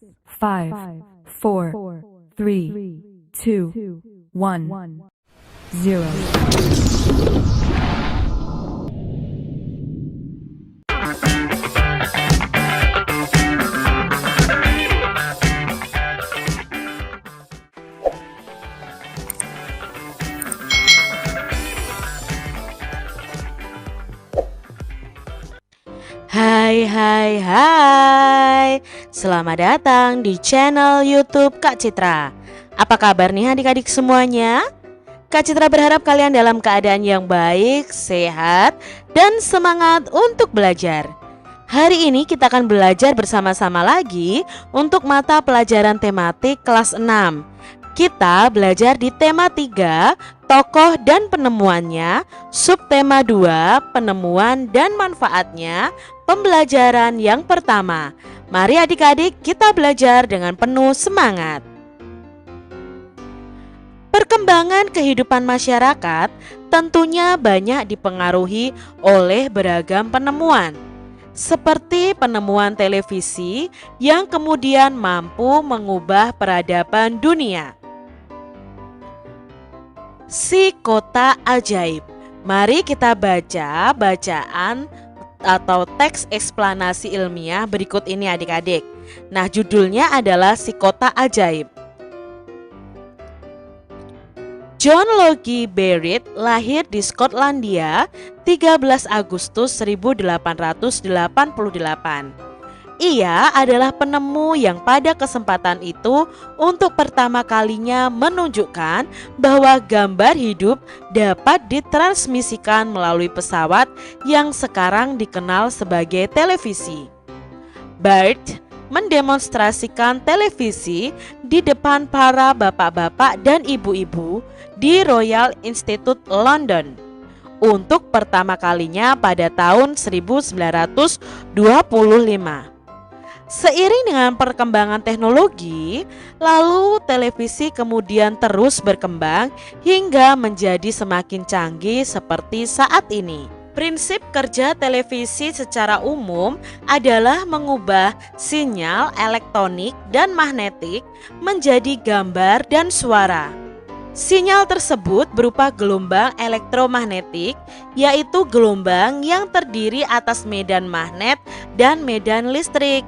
5, 4, 3, 2, 1, 0. Hai, selamat datang di channel YouTube Kak Citra. Apa kabar nih adik-adik semuanya? Kak Citra berharap kalian dalam keadaan yang baik, sehat, dan semangat untuk belajar. Hari ini kita akan belajar bersama-sama lagi untuk mata pelajaran tematik kelas 6. Kita belajar di tema 3, tokoh dan penemuannya, subtema 2, penemuan dan manfaatnya, pembelajaran yang pertama. Mari adik-adik kita belajar dengan penuh semangat. Perkembangan kehidupan masyarakat tentunya banyak dipengaruhi oleh beragam penemuan, seperti penemuan televisi yang kemudian mampu mengubah peradaban dunia. Si Kota Ajaib. Mari kita baca bacaan atau teks eksplanasi ilmiah berikut ini adik-adik. Nah, judulnya adalah Si Kota Ajaib. John Logie Baird lahir di Skotlandia 13 Agustus 1888. Ia adalah penemu yang pada kesempatan itu untuk pertama kalinya menunjukkan bahwa gambar hidup dapat ditransmisikan melalui pesawat yang sekarang dikenal sebagai televisi. Baird mendemonstrasikan televisi di depan para bapak-bapak dan ibu-ibu di Royal Institute London untuk pertama kalinya pada tahun 1925. Seiring dengan perkembangan teknologi, lalu televisi kemudian terus berkembang hingga menjadi semakin canggih seperti saat ini. Prinsip kerja televisi secara umum adalah mengubah sinyal elektronik dan magnetik menjadi gambar dan suara. Sinyal tersebut berupa gelombang elektromagnetik, yaitu gelombang yang terdiri atas medan magnet dan medan listrik.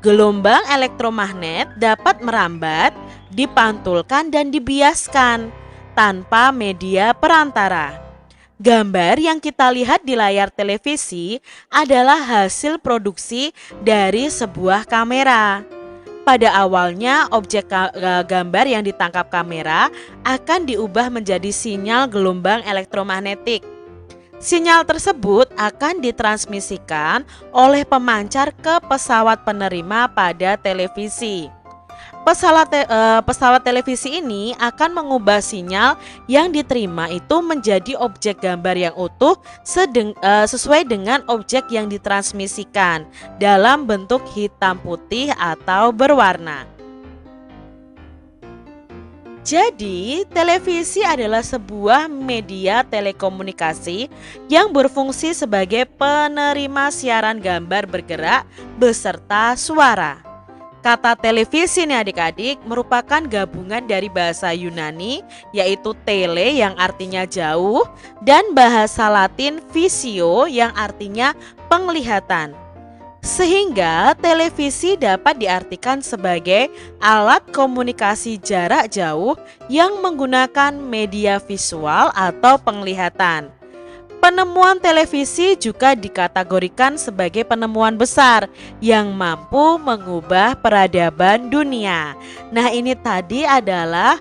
Gelombang elektromagnet dapat merambat, dipantulkan dan dibiaskan tanpa media perantara. Gambar yang kita lihat di layar televisi adalah hasil produksi dari sebuah kamera. Pada awalnya, objek gambar yang ditangkap kamera akan diubah menjadi sinyal gelombang elektromagnetik. Sinyal tersebut akan ditransmisikan oleh pemancar ke pesawat penerima pada televisi. Pesawat televisi ini akan mengubah sinyal yang diterima itu menjadi objek gambar yang utuh sesuai dengan objek yang ditransmisikan dalam bentuk hitam putih atau berwarna. Jadi, televisi adalah sebuah media telekomunikasi yang berfungsi sebagai penerima siaran gambar bergerak beserta suara. Kata televisi nih adik-adik merupakan gabungan dari bahasa Yunani yaitu tele yang artinya jauh dan bahasa Latin visio yang artinya penglihatan. Sehingga televisi dapat diartikan sebagai alat komunikasi jarak jauh yang menggunakan media visual atau penglihatan. Penemuan televisi juga dikategorikan sebagai penemuan besar yang mampu mengubah peradaban dunia. Nah, ini tadi adalah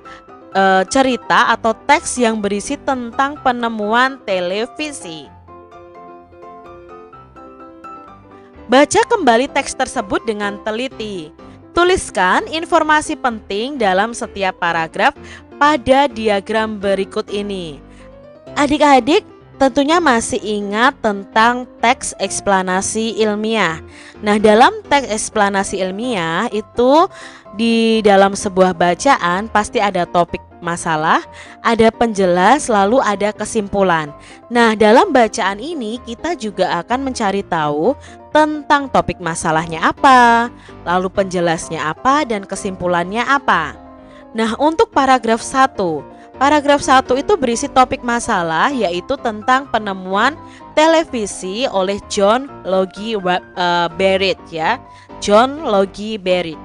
cerita atau teks yang berisi tentang penemuan televisi. Baca kembali teks tersebut dengan teliti. Tuliskan informasi penting dalam setiap paragraf pada diagram berikut ini. Adik-adik, tentunya masih ingat tentang teks eksplanasi ilmiah. Nah, dalam teks eksplanasi ilmiah itu di dalam sebuah bacaan pasti ada topik masalah, ada penjelas, lalu ada kesimpulan. Nah, dalam bacaan ini kita juga akan mencari tahu tentang topik masalahnya apa, lalu penjelasnya apa, dan kesimpulannya apa. Nah, untuk paragraf 1. Paragraf 1 itu berisi topik masalah, yaitu tentang penemuan televisi oleh John Logie Baird ya. John Logie Baird.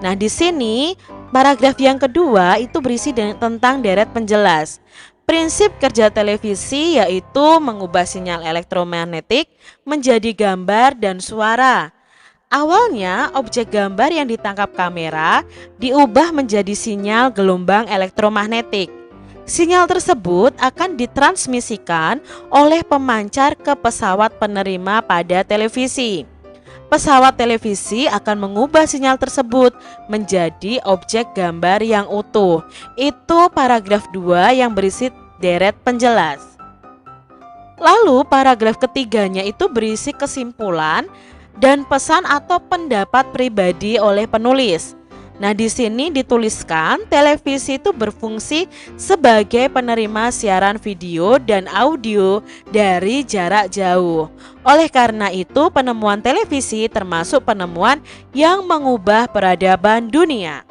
Nah, di sini paragraf yang kedua itu berisi tentang deret penjelas. Prinsip kerja televisi yaitu mengubah sinyal elektromagnetik menjadi gambar dan suara. Awalnya objek gambar yang ditangkap kamera diubah menjadi sinyal gelombang elektromagnetik. Sinyal tersebut akan ditransmisikan oleh pemancar ke pesawat penerima pada televisi. Pesawat televisi akan mengubah sinyal tersebut menjadi objek gambar yang utuh. Itu paragraf 2 yang berisi deret penjelas. Lalu paragraf ketiganya itu berisi kesimpulan dan pesan atau pendapat pribadi oleh penulis. Nah, di sini dituliskan televisi itu berfungsi sebagai penerima siaran video dan audio dari jarak jauh. Oleh karena itu, penemuan televisi termasuk penemuan yang mengubah peradaban dunia.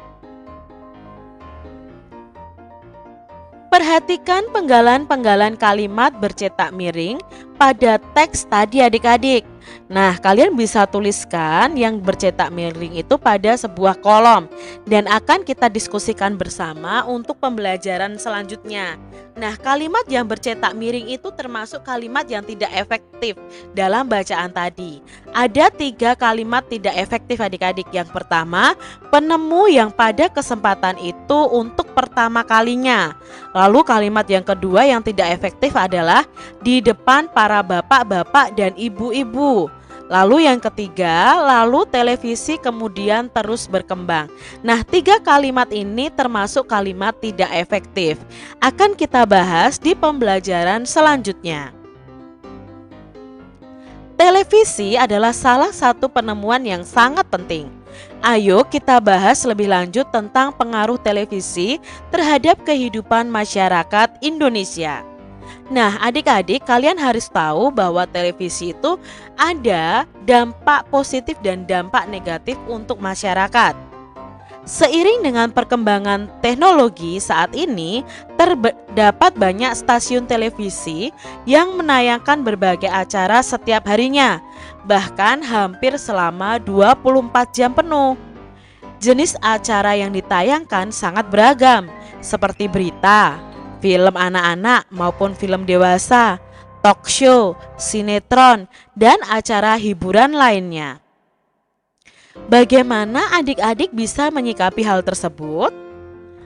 Perhatikan penggalan-penggalan kalimat bercetak miring pada teks tadi adik-adik. Nah, kalian bisa tuliskan yang bercetak miring itu pada sebuah kolom dan akan kita diskusikan bersama untuk pembelajaran selanjutnya. Nah, kalimat yang bercetak miring itu termasuk kalimat yang tidak efektif dalam bacaan tadi. Ada 3 kalimat tidak efektif adik-adik. Yang pertama, penemu yang pada kesempatan itu untuk pertama kalinya. Lalu kalimat yang kedua yang tidak efektif adalah di depan para bapak-bapak dan ibu-ibu. Lalu yang ketiga, lalu televisi kemudian terus berkembang. Nah, 3 kalimat ini termasuk kalimat tidak efektif. Akan kita bahas di pembelajaran selanjutnya. Televisi adalah salah satu penemuan yang sangat penting. Ayo kita bahas lebih lanjut tentang pengaruh televisi terhadap kehidupan masyarakat Indonesia. Nah, adik-adik, kalian harus tahu bahwa televisi itu ada dampak positif dan dampak negatif untuk masyarakat. Seiring dengan perkembangan teknologi saat ini, terdapat banyak stasiun televisi yang menayangkan berbagai acara setiap harinya, bahkan hampir selama 24 jam penuh. Jenis acara yang ditayangkan sangat beragam, seperti berita, film anak-anak maupun film dewasa, talk show, sinetron, dan acara hiburan lainnya. Bagaimana adik-adik bisa menyikapi hal tersebut?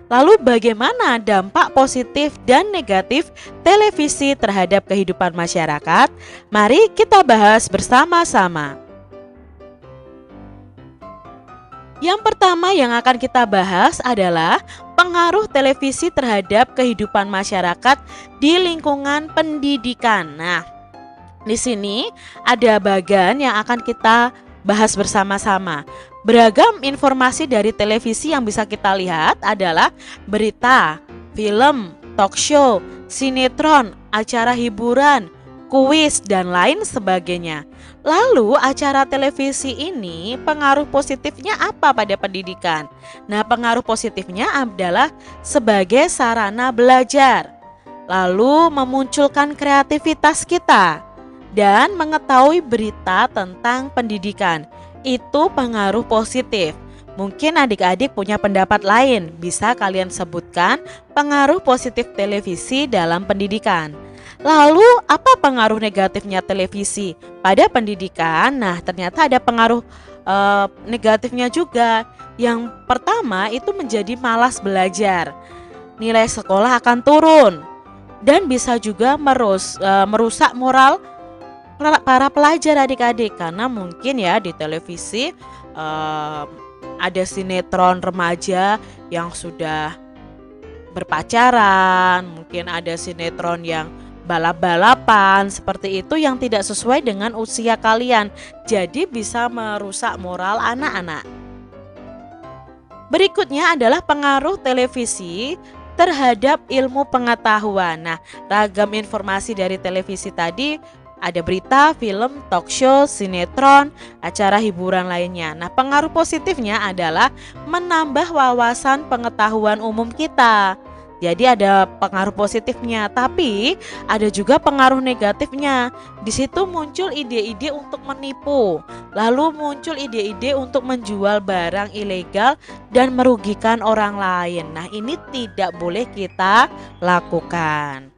Lalu bagaimana dampak positif dan negatif televisi terhadap kehidupan masyarakat? Mari kita bahas bersama-sama. Yang pertama yang akan kita bahas adalah pengaruh televisi terhadap kehidupan masyarakat di lingkungan pendidikan. Nah, di sini ada bagian yang akan kita bahas bersama-sama. Beragam informasi dari televisi yang bisa kita lihat adalah berita, film, talk show, sinetron, acara hiburan, kuis, dan lain sebagainya. Lalu acara televisi ini pengaruh positifnya apa pada pendidikan? Nah, pengaruh positifnya adalah sebagai sarana belajar, lalu memunculkan kreativitas kita, dan mengetahui berita tentang pendidikan. Itu pengaruh positif. Mungkin adik-adik punya pendapat lain, bisa kalian sebutkan pengaruh positif televisi dalam pendidikan. Lalu apa pengaruh negatifnya televisi pada pendidikan? Nah, ternyata ada pengaruh negatifnya juga. Yang pertama itu menjadi malas belajar. Nilai sekolah akan turun dan bisa juga merusak moral para pelajar adik-adik, karena mungkin ya di televisi ada sinetron remaja yang sudah berpacaran, mungkin ada sinetron yang balap-balapan seperti itu yang tidak sesuai dengan usia kalian. Jadi bisa merusak moral anak-anak. Berikutnya adalah pengaruh televisi terhadap ilmu pengetahuan. Nah, ragam informasi dari televisi tadi ada berita, film, talk show, sinetron, acara hiburan lainnya. Nah, pengaruh positifnya adalah menambah wawasan pengetahuan umum kita. Jadi ada pengaruh positifnya, tapi ada juga pengaruh negatifnya. Di situ muncul ide-ide untuk menipu, lalu muncul ide-ide untuk menjual barang ilegal dan merugikan orang lain. Nah, ini tidak boleh kita lakukan.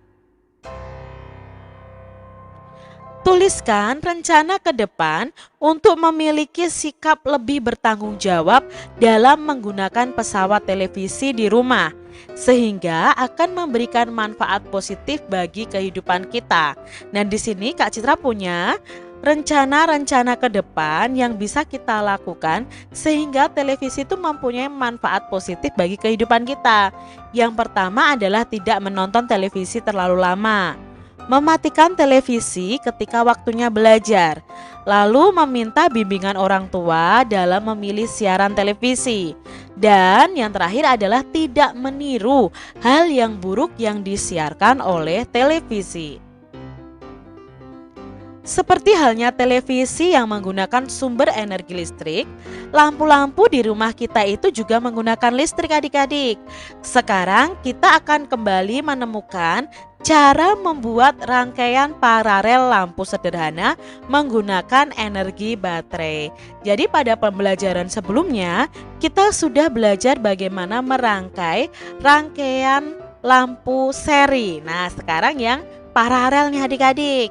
Tuliskan rencana ke depan untuk memiliki sikap lebih bertanggung jawab dalam menggunakan pesawat televisi di rumah, sehingga akan memberikan manfaat positif bagi kehidupan kita. Nah, di sini Kak Citra punya rencana-rencana ke depan yang bisa kita lakukan sehingga televisi itu mempunyai manfaat positif bagi kehidupan kita. Yang pertama adalah tidak menonton televisi terlalu lama. Mematikan televisi ketika waktunya belajar, lalu meminta bimbingan orang tua dalam memilih siaran televisi. Dan yang terakhir adalah tidak meniru hal yang buruk yang disiarkan oleh televisi. Seperti halnya televisi yang menggunakan sumber energi listrik, lampu-lampu di rumah kita itu juga menggunakan listrik adik-adik. Sekarang kita akan kembali menemukan cara membuat rangkaian paralel lampu sederhana menggunakan energi baterai. Jadi pada pembelajaran sebelumnya kita sudah belajar bagaimana merangkai rangkaian lampu seri. Nah, sekarang yang paralel nih adik-adik.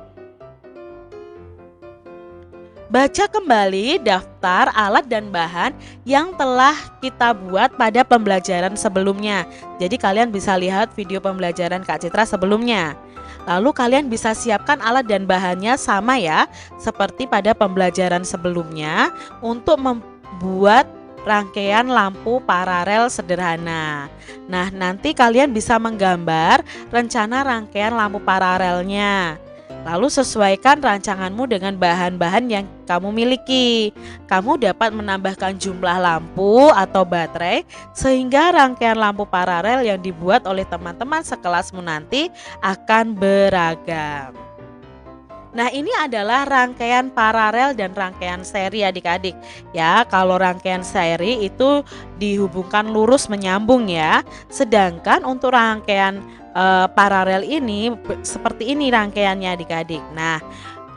Baca kembali daftar alat dan bahan yang telah kita buat pada pembelajaran sebelumnya. Jadi kalian bisa lihat video pembelajaran Kak Citra sebelumnya. Lalu kalian bisa siapkan alat dan bahannya sama ya, seperti pada pembelajaran sebelumnya untuk membuat rangkaian lampu paralel sederhana. Nah, nanti kalian bisa menggambar rencana rangkaian lampu paralelnya. Lalu sesuaikan rancanganmu dengan bahan-bahan yang kamu miliki. Kamu dapat menambahkan jumlah lampu atau baterai sehingga rangkaian lampu paralel yang dibuat oleh teman-teman sekelasmu nanti akan beragam. Nah, ini adalah rangkaian paralel dan rangkaian seri adik-adik. Ya, kalau rangkaian seri itu dihubungkan lurus menyambung ya. Sedangkan untuk rangkaian paralel ini seperti ini rangkaiannya adik-adik. Nah,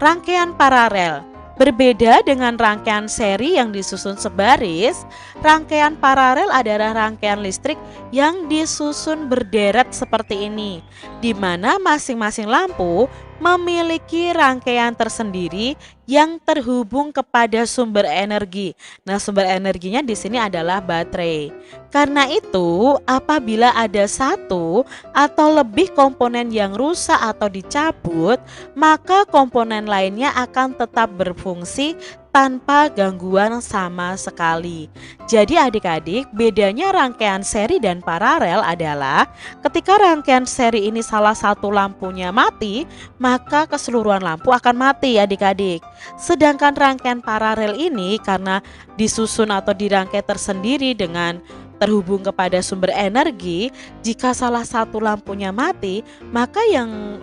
rangkaian paralel berbeda dengan rangkaian seri yang disusun sebaris. Rangkaian paralel adalah rangkaian listrik yang disusun berderet seperti ini, di mana masing-masing lampu memiliki rangkaian tersendiri yang terhubung kepada sumber energi. Nah, sumber energinya di sini adalah baterai. Karena itu, apabila ada satu atau lebih komponen yang rusak atau dicabut, maka komponen lainnya akan tetap berfungsi tanpa gangguan sama sekali. Jadi adik-adik, bedanya rangkaian seri dan paralel adalah ketika rangkaian seri ini salah satu lampunya mati, maka keseluruhan lampu akan mati adik-adik. Sedangkan rangkaian paralel ini karena disusun atau dirangkai tersendiri dengan terhubung kepada sumber energi, jika salah satu lampunya mati, maka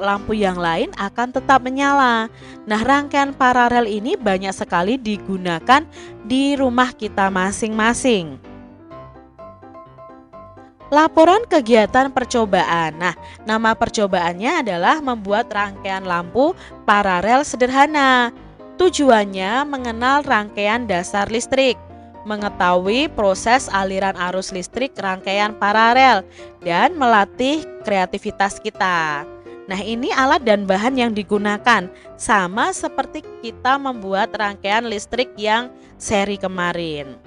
lampu yang lain akan tetap menyala. Nah, rangkaian paralel ini banyak sekali digunakan di rumah kita masing-masing. Laporan kegiatan percobaan. Nah, nama percobaannya adalah membuat rangkaian lampu paralel sederhana. Tujuannya mengenal rangkaian dasar listrik, mengetahui proses aliran arus listrik rangkaian paralel, dan melatih kreativitas kita. Nah, ini alat dan bahan yang digunakan sama seperti kita membuat rangkaian listrik yang seri kemarin.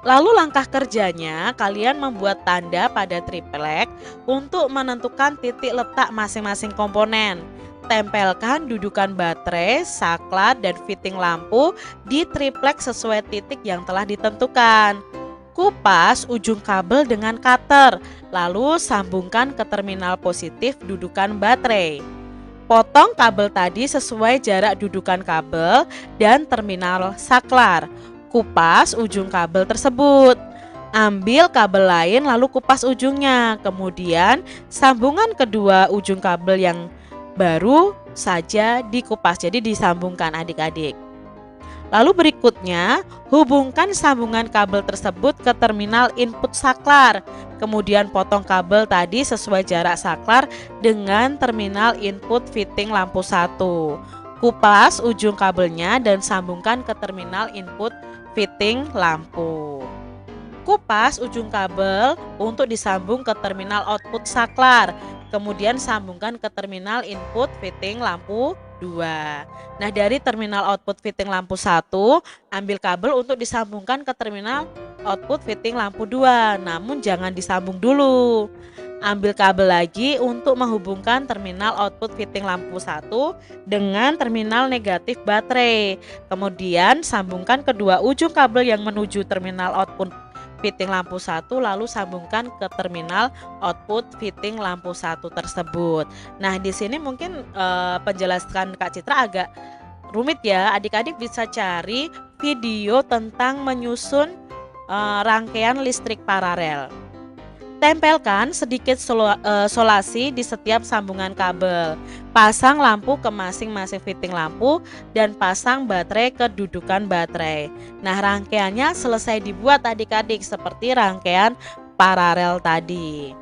Lalu langkah kerjanya, kalian membuat tanda pada triplek untuk menentukan titik letak masing-masing komponen. Tempelkan dudukan baterai, saklar, dan fitting lampu di triplek sesuai titik yang telah ditentukan. Kupas ujung kabel dengan cutter, lalu sambungkan ke terminal positif dudukan baterai. Potong kabel tadi sesuai jarak dudukan kabel dan terminal saklar. Kupas ujung kabel tersebut. Ambil kabel lain lalu kupas ujungnya. Kemudian sambungan kedua ujung kabel yang baru saja dikupas. Jadi disambungkan adik-adik. Lalu berikutnya, hubungkan sambungan kabel tersebut ke terminal input saklar. Kemudian potong kabel tadi sesuai jarak saklar dengan terminal input fitting lampu 1. Kupas ujung kabelnya dan sambungkan ke terminal input fitting lampu. Kupas ujung kabel untuk disambung ke terminal output saklar. Kemudian sambungkan ke terminal input fitting lampu 2. Nah, dari terminal output fitting lampu 1, ambil kabel untuk disambungkan ke terminal output fitting lampu 2. Namun jangan disambung dulu. Ambil kabel lagi untuk menghubungkan terminal output fitting lampu 1 dengan terminal negatif baterai. Kemudian sambungkan kedua ujung kabel yang menuju terminal output fitting lampu 1 lalu sambungkan ke terminal output fitting lampu 1 tersebut. Nah, di sini mungkin penjelasan Kak Citra agak rumit ya. Adik-adik bisa cari video tentang menyusun rangkaian listrik paralel. Tempelkan sedikit solasi di setiap sambungan kabel. Pasang lampu ke masing-masing fitting lampu dan pasang baterai ke dudukan baterai. Nah, rangkaiannya selesai dibuat adik-adik seperti rangkaian paralel tadi.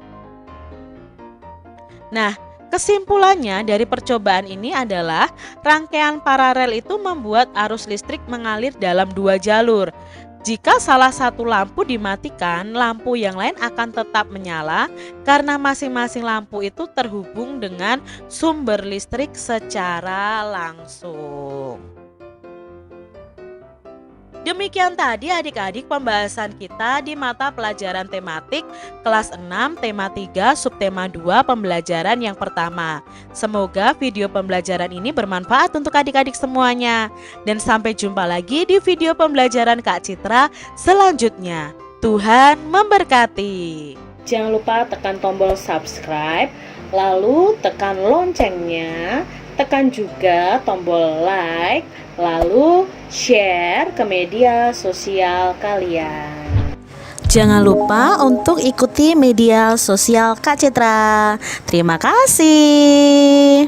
Nah, kesimpulannya dari percobaan ini adalah rangkaian paralel itu membuat arus listrik mengalir dalam 2 jalur. Jika salah satu lampu dimatikan, lampu yang lain akan tetap menyala karena masing-masing lampu itu terhubung dengan sumber listrik secara langsung. Demikian tadi adik-adik pembahasan kita di mata pelajaran tematik kelas 6 tema 3 subtema 2 pembelajaran yang pertama. Semoga video pembelajaran ini bermanfaat untuk adik-adik semuanya. Dan sampai jumpa lagi di video pembelajaran Kak Citra selanjutnya. Tuhan memberkati. Jangan lupa tekan tombol subscribe, lalu tekan loncengnya, tekan juga tombol like, lalu share ke media sosial kalian. Jangan lupa untuk ikuti media sosial Kak Citra. Terima kasih.